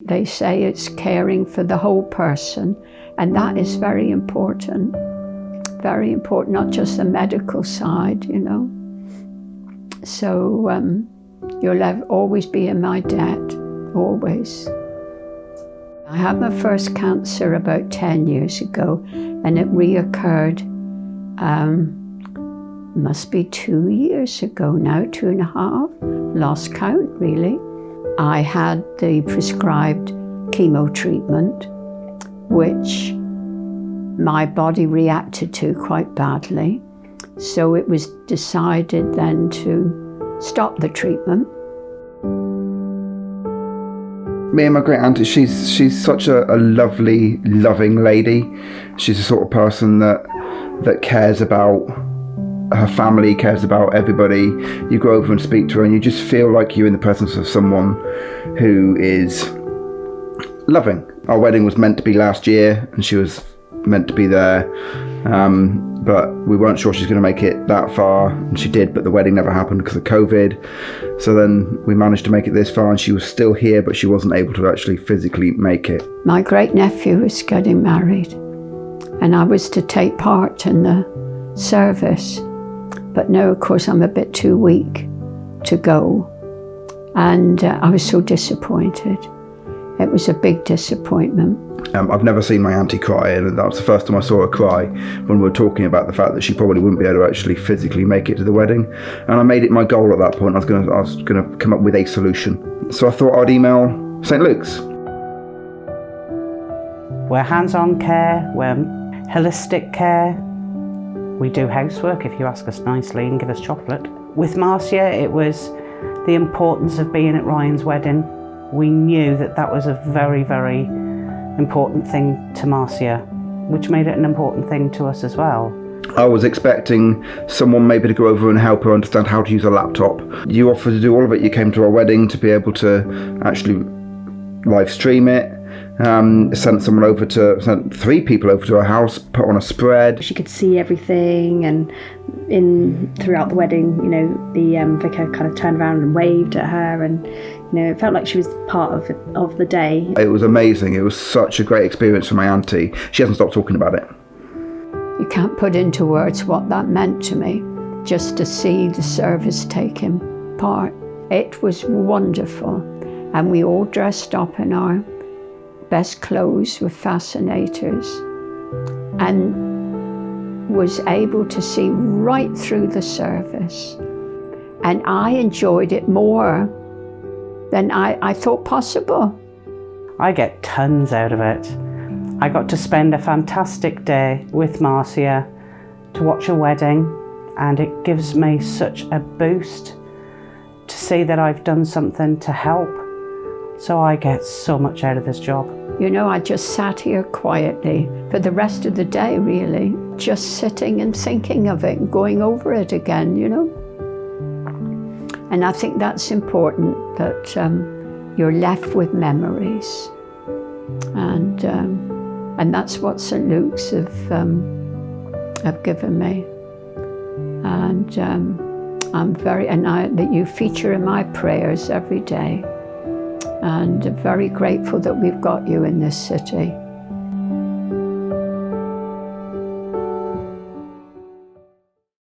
They say it's caring for the whole person, and that is very important, not just the medical side, you know. So you'll always be in my debt, always. I had my first cancer about 10 years ago, and it reoccurred, must be 2 years ago now, 2.5, lost count really. I had the prescribed chemo treatment, which my body reacted to quite badly. So it was decided then to stop the treatment. Me and my great auntie, she's such a lovely, loving lady. She's the sort of person that cares about her family, cares about everybody. You go over and speak to her and you just feel like you're in the presence of someone who is loving. Our wedding was meant to be last year and she was meant to be there, but we weren't sure she's going to make it that far, and she did, but the wedding never happened because of COVID. So then we managed to make it this far, and she was still here, but she wasn't able to actually physically make it. My great nephew was getting married and I was to take part in the service, but no, of course I'm a bit too weak to go, and I was so disappointed. It was a big disappointment. I've never seen my auntie cry, and that was the first time I saw her cry when we were talking about the fact that she probably wouldn't be able to actually physically make it to the wedding. And I made it my goal at that point. I was going to come up with a solution. So I thought I'd email St. Luke's. We're hands-on care, we're holistic care. We do housework if you ask us nicely and give us chocolate. With Marcia, it was the importance of being at Ryan's wedding. We knew that was a very, very important thing to Marcia, which made it an important thing to us as well. I was expecting someone maybe to go over and help her understand how to use a laptop. You offered to do all of it. You came to our wedding to be able to actually live stream it. Sent 3 people over to her house, put on a spread. She could see everything, and throughout the wedding, you know, the vicar kind of turned around and waved at her, and you know, it felt like she was part of the day. It was amazing. It was such a great experience for my auntie. She hasn't stopped talking about it. You can't put into words what that meant to me, just to see the service taking part. It was wonderful, and we all dressed up in our best clothes with fascinators, and was able to see right through the service. And I enjoyed it more than I thought possible. I get tons out of it. I got to spend a fantastic day with Marcia to watch a wedding, and it gives me such a boost to see that I've done something to help. So I get so much out of this job. You know, I just sat here quietly for the rest of the day, really, just sitting and thinking of it and going over it again, you know. And I think that's important, that you're left with memories. And that's what St. Luke's have given me. And that you feature in my prayers every day. And very grateful that we've got you in this city.